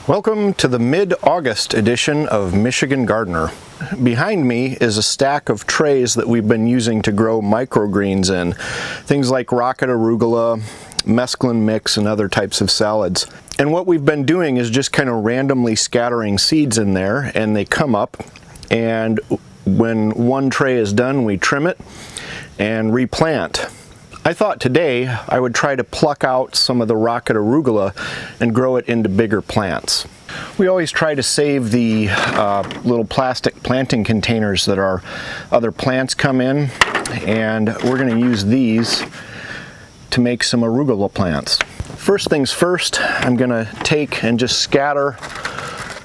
Welcome to the mid-August edition of Michigan Gardener. Behind me is a stack of trays that we've been using to grow microgreens in. Things like rocket arugula, mesclun mix, and other types of salads. And what we've been doing is just kind of randomly scattering seeds in there, and they come up, and when one tray is done, we trim it and replant. I thought today I would try to pluck out some of the rocket arugula and grow it into bigger plants. We always try to save the little plastic planting containers that our other plants come in, and we're going to use these to make some arugula plants. First things first, I'm going to take and just scatter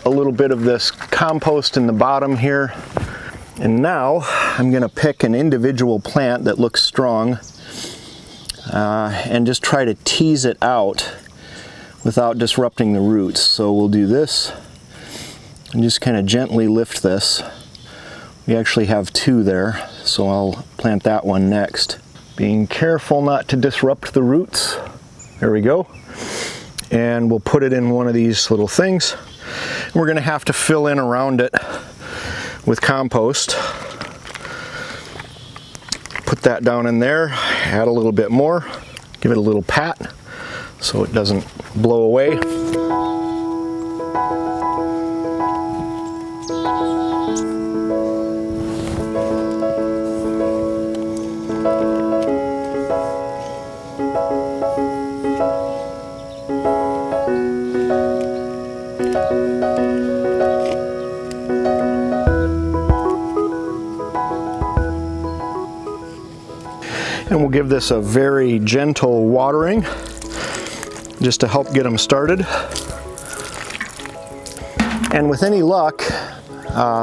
a little bit of this compost in the bottom here. And now I'm going to pick an individual plant that looks strong and just try to tease it out without disrupting the roots. So we'll do this and just kind of gently lift this. We actually have two there, so I'll plant that one next. Being careful not to disrupt the roots. There we go. And we'll put it in one of these little things. And we're going to have to fill in around it with compost. Put that down in there, add a little bit more, give it a little pat so it doesn't blow away. And we'll give this a very gentle watering just to help get them started. And with any luck,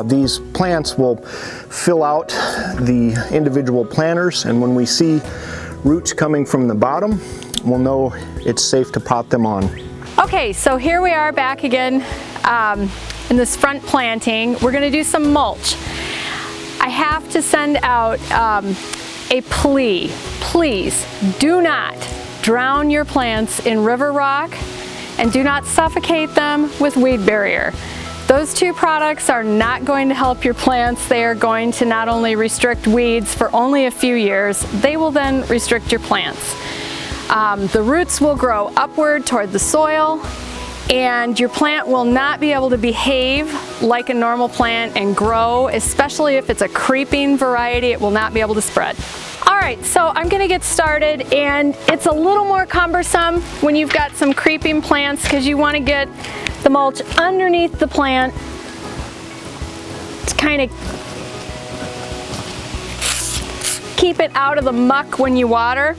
these plants will fill out the individual planters, and when we see roots coming from the bottom, we'll know it's safe to pot them on. Okay, so here we are back again in this front planting. We're going to do some mulch. I have to send out a plea. Please do not drown your plants in river rock, and do not suffocate them with weed barrier. Those two products are not going to help your plants. They are going to not only restrict weeds for only a few years, they will then restrict your plants. The roots will grow upward toward the soil, and your plant will not be able to behave like a normal plant and grow, especially if it's a creeping variety. It will not be able to spread. All right, so I'm gonna get started, and it's a little more cumbersome when you've got some creeping plants because you wanna get the mulch underneath the plant to kind of keep it out of the muck when you water.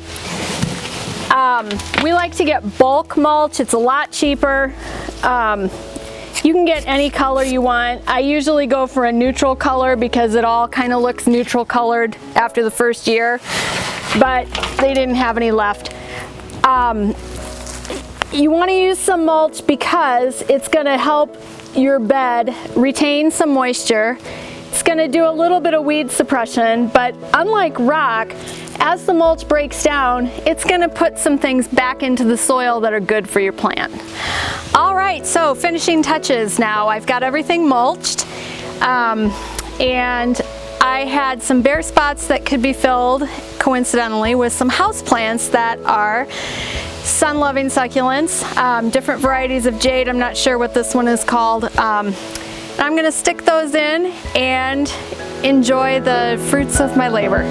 We like to get bulk mulch. It's a lot cheaper. You can get any color you want. I usually go for a neutral color because it all kind of looks neutral colored after the first year, but they didn't have any left. You want to use some mulch because it's going to help your bed retain some moisture. It's going to do a little bit of weed suppression, but unlike rock, as the mulch breaks down, it's going to put some things back into the soil that are good for your plant. All right, so finishing touches now. I've got everything mulched, and I had some bare spots that could be filled, coincidentally, with some houseplants that are sun-loving succulents, different varieties of jade. I'm not sure what this one is called. I'm going to stick those in and enjoy the fruits of my labor.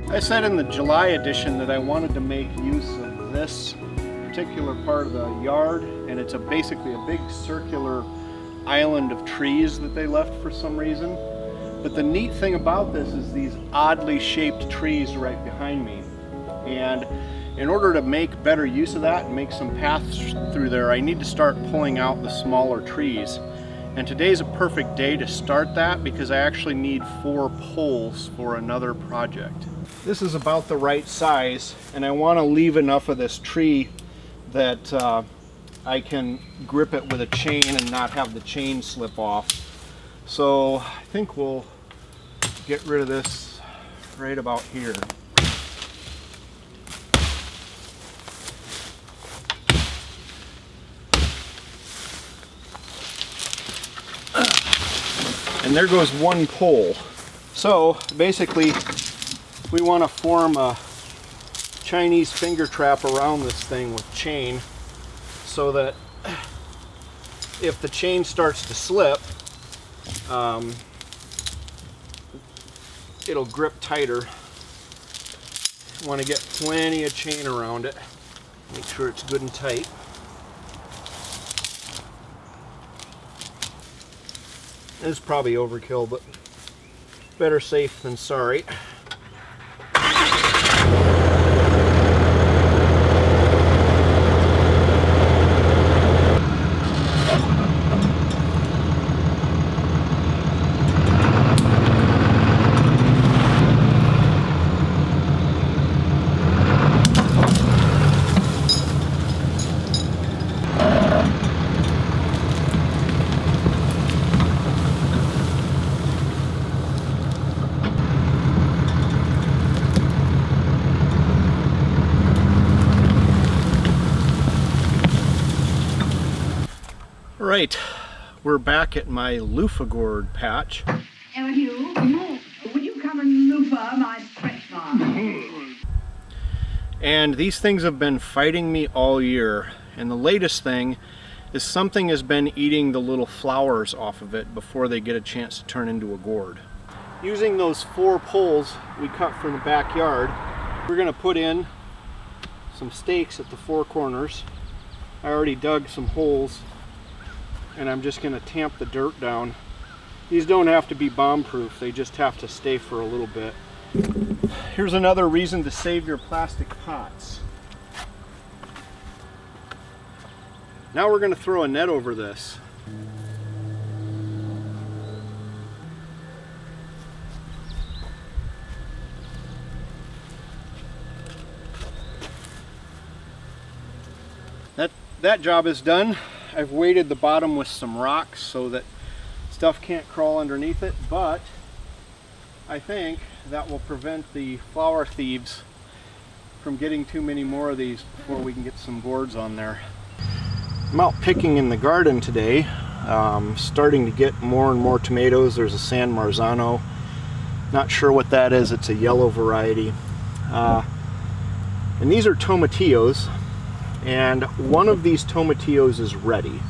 I said in the July edition that I wanted to make use of this particular part of the yard, and it's basically a big circular island of trees that they left for some reason. But the neat thing about this is these oddly shaped trees right behind me. And in order to make better use of that and make some paths through there, I need to start pulling out the smaller trees. And today's a perfect day to start that because I actually need 4 poles for another project. This is about the right size, and I want to leave enough of this tree that I can grip it with a chain and not have the chain slip off. So I think we'll get rid of this right about here. And there goes 1 pole. So basically we want to form a Chinese finger trap around this thing with chain so that if the chain starts to slip, it'll grip tighter. You want to get plenty of chain around it. Make sure it's good and tight. This is probably overkill, but better safe than sorry. Right, we're back at my Luffa Gourd patch. And will you come and Luffa my fresh farm? And these things have been fighting me all year. And the latest thing is something has been eating the little flowers off of it before they get a chance to turn into a gourd. Using those 4 poles we cut from the backyard, we're going to put in some stakes at the 4 corners. I already dug some holes, and I'm just going to tamp the dirt down. These don't have to be bomb-proof, they just have to stay for a little bit. Here's another reason to save your plastic pots. Now we're going to throw a net over this. That job is done. I've weighted the bottom with some rocks so that stuff can't crawl underneath it, but I think that will prevent the flower thieves from getting too many more of these before we can get some gourds on there. I'm out picking in the garden today, starting to get more and more tomatoes. There's a San Marzano. Not sure what that is. It's a yellow variety. And these are tomatillos. And one of these tomatillos is ready,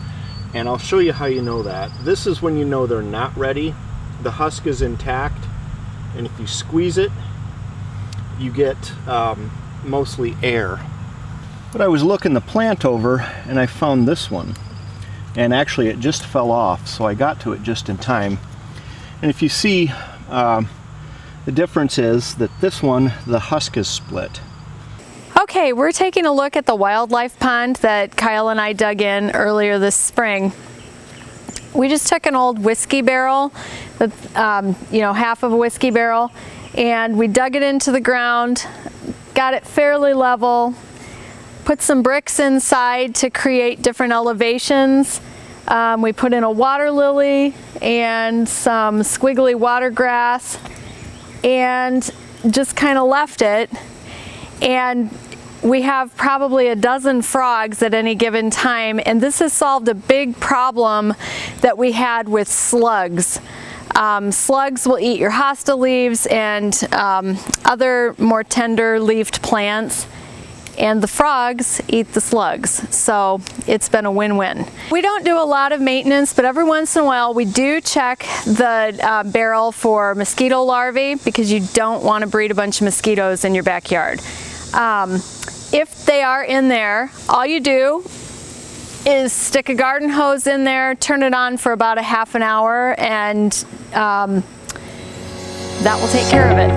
and I'll show you how you know that. This is when you know they're not ready. The husk is intact, and if you squeeze it, you get mostly air. But I was looking the plant over, and I found this one, and actually it just fell off, so I got to it just in time. And if you see, the difference is that this one, the husk is split. Okay, we're taking a look at the wildlife pond that Kyle and I dug in earlier this spring. We just took an old whiskey barrel, half of a whiskey barrel, and we dug it into the ground, got it fairly level, put some bricks inside to create different elevations. We put in a water lily and some squiggly water grass and just kind of left it. And we have probably a dozen frogs at any given time, and this has solved a big problem that we had with slugs. Slugs will eat your hosta leaves and other more tender leafed plants, and the frogs eat the slugs, so it's been a win-win. We don't do a lot of maintenance, but every once in a while we do check the barrel for mosquito larvae, because you don't want to breed a bunch of mosquitoes in your backyard. If they are in there, all you do is stick a garden hose in there, turn it on for about a half an hour, and that will take care of it.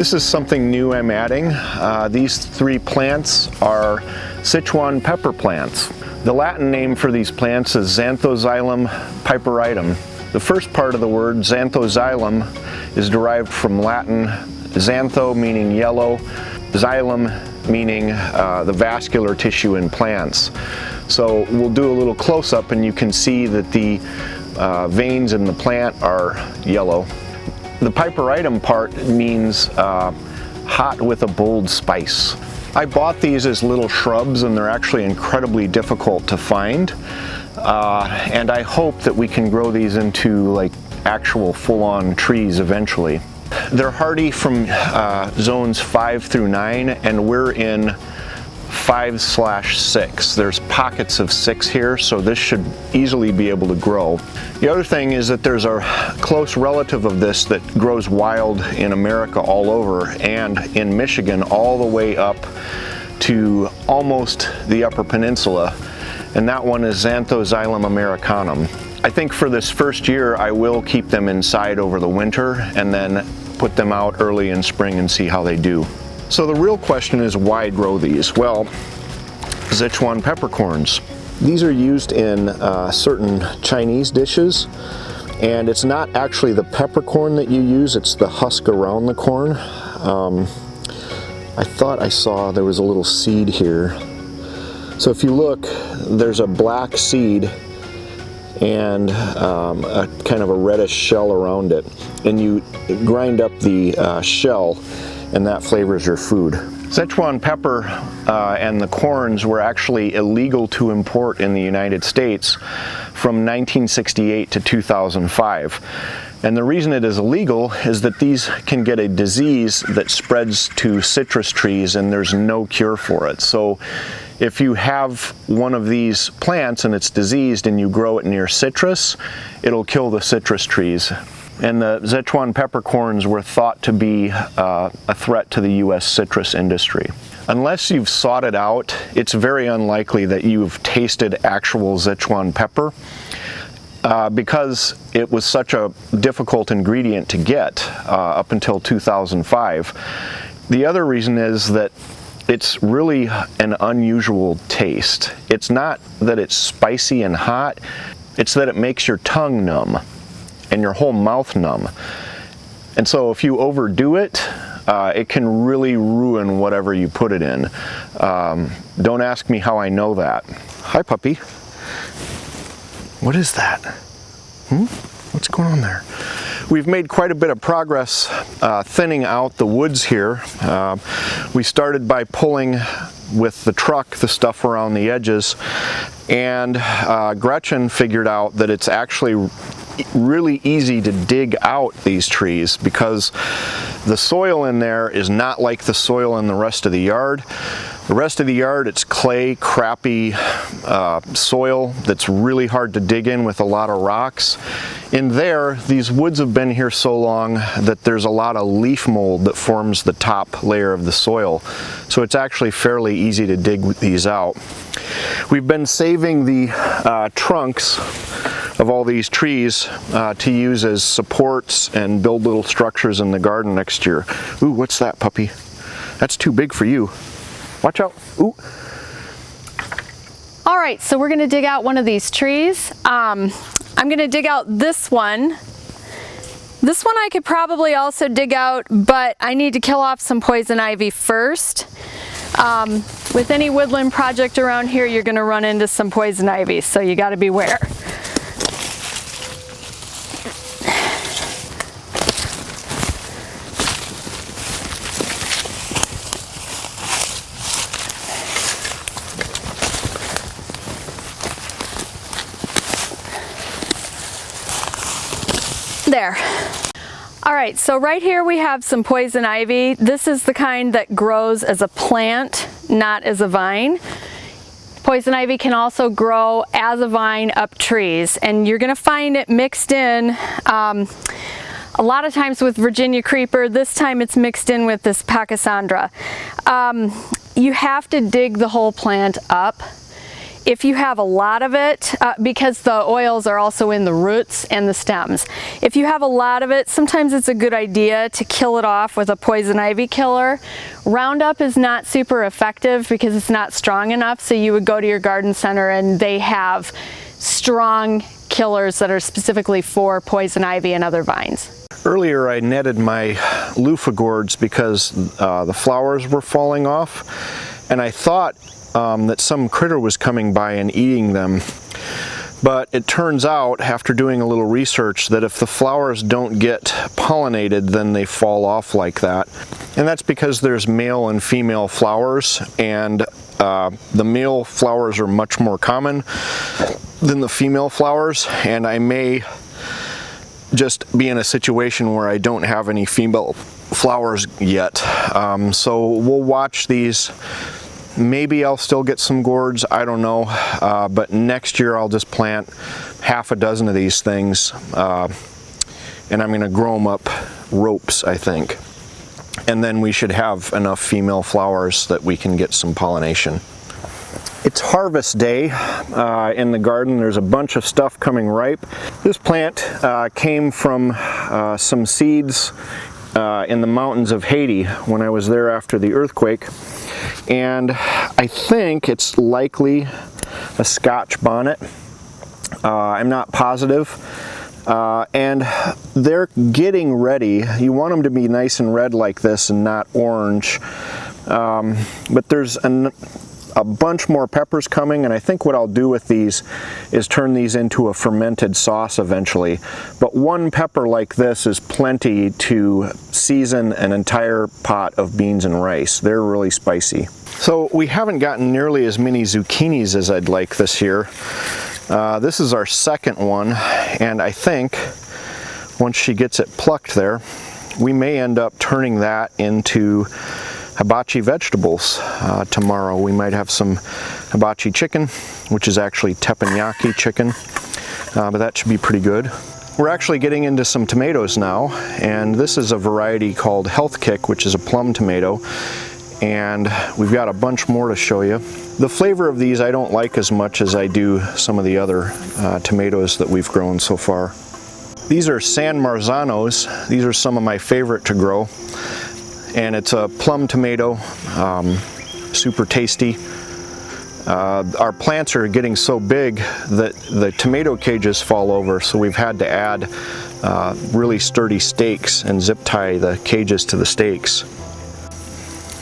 This is something new I'm adding. These three plants are Sichuan pepper plants. The Latin name for these plants is Xanthoxylum piperidum. The first part of the word, xanthoxylum, is derived from Latin xantho meaning yellow, xylem meaning the vascular tissue in plants. So we'll do a little close-up and you can see that the veins in the plant are yellow. The piperidum part means hot with a bold spice. I bought these as little shrubs and they're actually incredibly difficult to find. And I hope that we can grow these into like actual full-on trees eventually. They're hardy from zones 5 through 9 and we're in 5/6. There's pockets of 6 here, so this should easily be able to grow. The other thing is that there's a close relative of this that grows wild in America all over and in Michigan all the way up to almost the Upper Peninsula, and that one is Xanthoxylum americanum. I think for this first year I will keep them inside over the winter and then put them out early in spring and see how they do. So the real question is, why grow these? Well, Sichuan peppercorns. These are used in certain Chinese dishes, and it's not actually the peppercorn that you use, it's the husk around the corn. I thought I saw there was a little seed here. So if you look, there's a black seed and a kind of a reddish shell around it, and you grind up the shell and that flavors your food. Sichuan pepper and the corns were actually illegal to import in the United States from 1968 to 2005. And the reason it is illegal is that these can get a disease that spreads to citrus trees and there's no cure for it. So if you have one of these plants and it's diseased and you grow it near citrus, it'll kill the citrus trees. And the Sichuan peppercorns were thought to be a threat to the U.S. citrus industry. Unless you've sought it out, it's very unlikely that you've tasted actual Sichuan pepper because it was such a difficult ingredient to get up until 2005. The other reason is that it's really an unusual taste. It's not that it's spicy and hot, it's that it makes your tongue numb and your whole mouth numb. And so if you overdo it, it can really ruin whatever you put it in. Don't ask me how I know that. Hi, puppy. What is that? What's going on there? We've made quite a bit of progress thinning out the woods here. We started by pulling with the truck the stuff around the edges, and Gretchen figured out that it's actually really easy to dig out these trees because the soil in there is not like the soil in the rest of the yard. The rest of the yard, it's clay, crappy soil that's really hard to dig in with a lot of rocks. In there, these woods have been here so long that there's a lot of leaf mold that forms the top layer of the soil. So it's actually fairly easy to dig these out. We've been saving the trunks of all these trees to use as supports and build little structures in the garden next year. Ooh, what's that, puppy? That's too big for you. Watch out. Ooh. All right, so we're gonna dig out one of these trees. I'm gonna dig out this one. This one I could probably also dig out, but I need to kill off some poison ivy first. With any woodland project around here, you're gonna run into some poison ivy, so you gotta beware. There. All right, so right here we have some poison ivy. This is the kind that grows as a plant, not as a vine. Poison ivy can also grow as a vine up trees, and you're gonna find it mixed in a lot of times with Virginia creeper. This time it's mixed in with this Pachysandra. You have to dig the whole plant up. if you have a lot of it, because the oils are also in the roots and the stems, if you have a lot of it, sometimes it's a good idea to kill it off with a poison ivy killer. Roundup is not super effective because it's not strong enough, so you would go to your garden center and they have strong killers that are specifically for poison ivy and other vines. Earlier I netted my Luffa Gourds because the flowers were falling off, and I thought that some critter was coming by and eating them. But it turns out, after doing a little research, that if the flowers don't get pollinated, then they fall off like that. And that's because there's male and female flowers, and the male flowers are much more common than the female flowers, and I may just be in a situation where I don't have any female flowers yet. So we'll watch these. Maybe I'll still get some gourds, I don't know, but next year I'll just plant half a dozen of these things, and I'm going to grow them up ropes, I think. And then we should have enough female flowers that we can get some pollination. It's harvest day in the garden. There's a bunch of stuff coming ripe. This plant came from some seeds in the mountains of Haiti when I was there after the earthquake. And I think it's likely a Scotch bonnet. I'm not positive. And they're getting ready. You want them to be nice and red like this and not orange. But there's a bunch more peppers coming, and I think what I'll do with these is turn these into a fermented sauce eventually. But one pepper like this is plenty to season an entire pot of beans and rice. They're really spicy. So we haven't gotten nearly as many zucchinis as I'd like this year. This is our second one, and I think once she gets it plucked there, we may end up turning that into hibachi vegetables tomorrow. We might have some hibachi chicken, which is actually teppanyaki chicken, but that should be pretty good. We're actually getting into some tomatoes now, and this is a variety called Health Kick, which is a plum tomato, and we've got a bunch more to show you. The flavor of these I don't like as much as I do some of the other tomatoes that we've grown so far. These are San Marzanos. These are some of my favorite to grow. And it's a plum tomato, super tasty. Our plants are getting so big that the tomato cages fall over, so we've had to add really sturdy stakes and zip tie the cages to the stakes.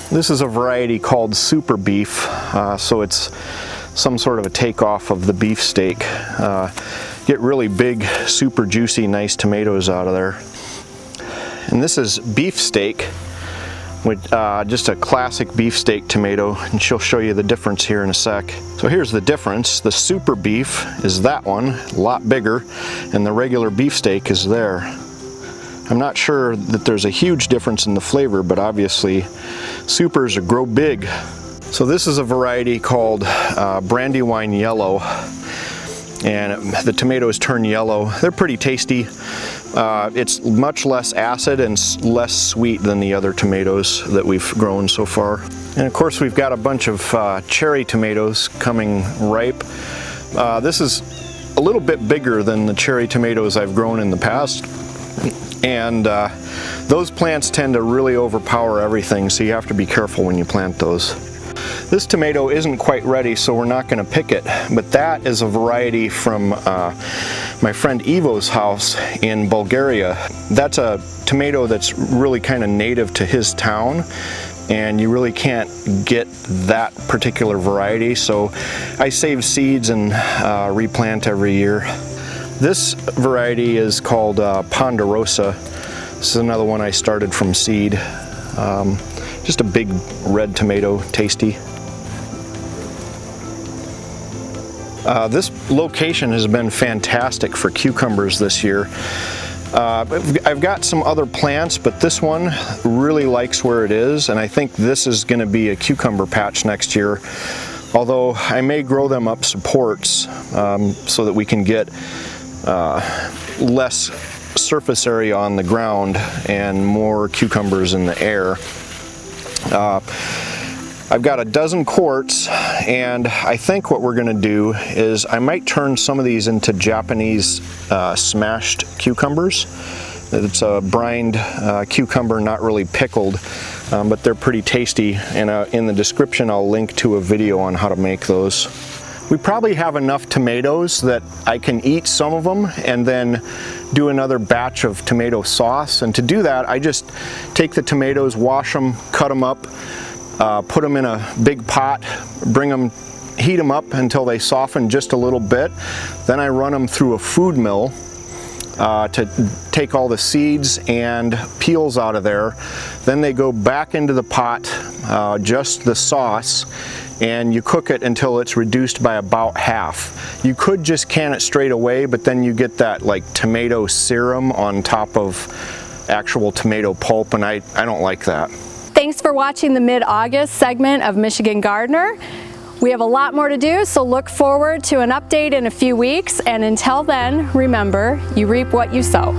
This is a variety called Super Beef, so it's some sort of a takeoff of the beef steak. Get really big, super juicy, nice tomatoes out of there. And this is beef steak, with just a classic beefsteak tomato, and she'll show you the difference here in a sec. So here's the difference. The super beef is that one, a lot bigger, and the regular beefsteak is there. I'm not sure that there's a huge difference in the flavor, but obviously supers grow big. So this is a variety called Brandywine Yellow, and the tomatoes turn yellow. They're pretty tasty. It's much less acid and less sweet than the other tomatoes that we've grown so far. And of course we've got a bunch of cherry tomatoes coming ripe. This is a little bit bigger than the cherry tomatoes I've grown in the past. And those plants tend to really overpower everything, so you have to be careful when you plant those. This tomato isn't quite ready, so we're not going to pick it, but that is a variety from my friend Ivo's house in Bulgaria. That's a tomato that's really kind of native to his town, and you really can't get that particular variety, so I save seeds and replant every year. This variety is called Ponderosa. This is another one I started from seed. Just a big red tomato, tasty. This location has been fantastic for cucumbers this year. I've got some other plants, but this one really likes where it is, and I think this is going to be a cucumber patch next year. Although I may grow them up supports so that we can get less surface area on the ground and more cucumbers in the air. I've got a dozen quarts, and I think what we're gonna do is I might turn some of these into Japanese smashed cucumbers. It's a brined cucumber, not really pickled, but they're pretty tasty, and in the description I'll link to a video on how to make those. We probably have enough tomatoes that I can eat some of them and then do another batch of tomato sauce. And to do that, I just take the tomatoes, wash them, cut them up, put them in a big pot, heat them up until they soften just a little bit. Then I run them through a food mill to take all the seeds and peels out of there. Then they go back into the pot, just the sauce, and you cook it until it's reduced by about half. You could just can it straight away, but then you get that like tomato serum on top of actual tomato pulp, and I don't like that. Thanks for watching the mid-August segment of Michigan Gardener. We have a lot more to do, so look forward to an update in a few weeks, and until then, remember, you reap what you sow.